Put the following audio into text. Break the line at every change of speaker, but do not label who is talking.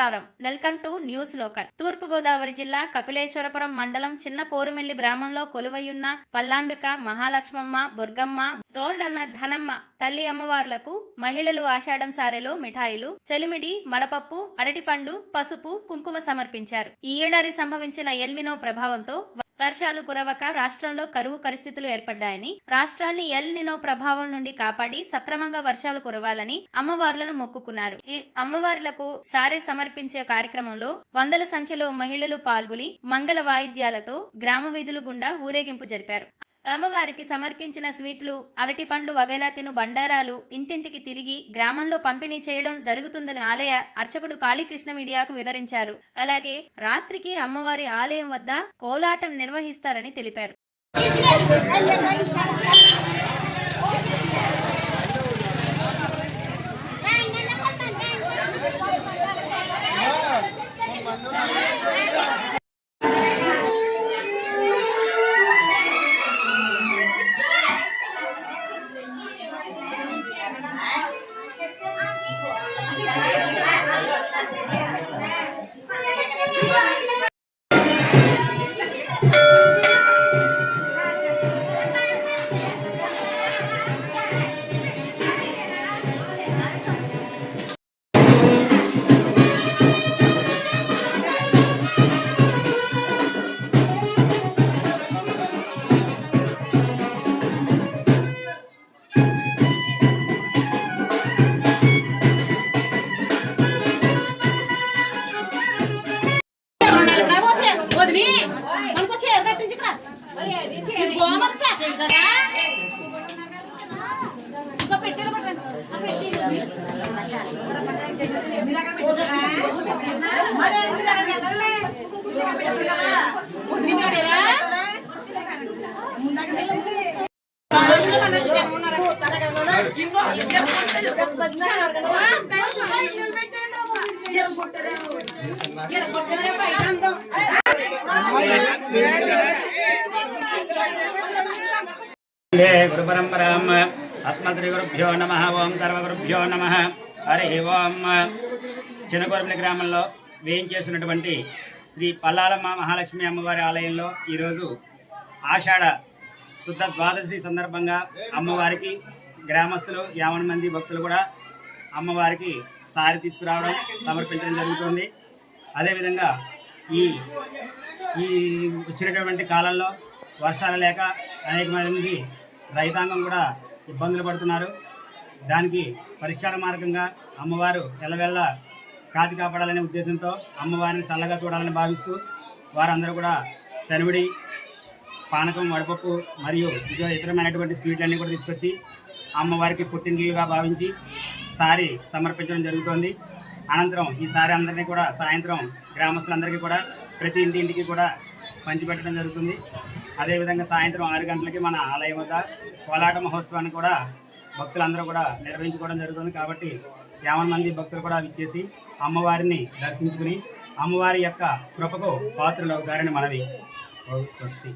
నమస్కారం. Welcome to news local. Turpu Godavari జిల్లా కపిలేశ్వరపురం మండలం చిన్న పోరుమిల్లి గ్రామంలో కొలువయున్న పల్లాంబిక, మహాలక్ష్మమ్మ, దుర్గమ్మ, తోడన్న ధనమ్మ తల్లి అమ్మవార్లకు మహిళలు ఆషాఢం సారెలో మిఠాయిలు, చెలిమిడి, మడపప్పు, అరటిపండు, పసుపు, కుంకుమ సమర్పించారు. ఈ ఏడాది సంభవించిన ఎల్నినో ప్రభావంతో వర్షాలు కురవక రాష్ట్రంలో కరువు పరిస్థితులు ఏర్పడ్డాయని, రాష్ట్రాన్ని ఎల్నినో ప్రభావం నుండి కాపాడి సక్రమంగా వర్షాలు కురవాలని అమ్మవార్లను మొక్కుకున్నారు. ఈ అమ్మవార్లకు సారె సమర్పించే కార్యక్రమంలో వందల సంఖ్యలో మహిళలు పాల్గొని మంగళ వాయిద్యాలతో గ్రామ వీధులు గుండా ఊరేగింపు జరిపారు. అమ్మవారికి సమర్పించిన స్వీట్లు, అరటి పండ్లు వగైరా తిను బండారాలు ఇంటింటికి తిరిగి గ్రామంలో పంపిణీ చేయడం జరుగుతుందని ఆలయ అర్చకుడు కాళీకృష్ణ మీడియాకు వివరించారు. అలాగే రాత్రికి అమ్మవారి ఆలయం వద్ద కోలాటం నిర్వహిస్తారని తెలిపారు.
గురు పరంపరాం అస్మత్ శ్రీ గురుభ్యో నమః. ఓం సర్వగురుభ్యో నమః. హరి ఓం. చిన్నకోరుమిల్లి గ్రామంలో వేయించేసినటువంటి శ్రీ పల్లాలమ్మ మహాలక్ష్మి అమ్మవారి ఆలయంలో ఈరోజు ఆషాఢ శుద్ధ ద్వాదశి సందర్భంగా అమ్మవారికి గ్రామస్తులు 50 మంది భక్తులు కూడా అమ్మవారికి సారి తీసుకురావడం సమర్పించడం జరుగుతుంది. అదేవిధంగా ఈ వచ్చినటువంటి కాలంలో వర్షాలు లేక అనేక మంది రైతాంగం కూడా ఇబ్బందులు పడుతున్నారు. దానికి పరిష్కార మార్గంగా అమ్మవారు ఎల్లవెల్ల కాచి కాపాడాలనే ఉద్దేశంతో అమ్మవారిని చల్లగా చూడాలని భావిస్తూ వారందరూ కూడా చనివిడి, పానకం, వడపప్పు మరియు ఇతరమైనటువంటి స్వీట్లన్నీ కూడా తీసుకొచ్చి అమ్మవారికి పుట్టినీళ్ళుగా భావించి సారి సమర్పించడం జరుగుతోంది. అనంతరం ఈ సారి అందరినీ కూడా సాయంత్రం గ్రామస్తులందరికీ కూడా ప్రతి ఇంటికి కూడా పంచిపెట్టడం జరుగుతుంది. అదేవిధంగా సాయంత్రం 6 గంటలకి మన ఆలయం వద్ద కోలాట మహోత్సవాన్ని కూడా భక్తులందరూ కూడా నిర్వహించుకోవడం జరుగుతుంది. కాబట్టి 50 మంది భక్తులు కూడా విచ్చేసి అమ్మవారిని దర్శించుకుని అమ్మవారి యొక్క కృపకు పాత్రలు అవుతారని మనవి. స్వస్తి.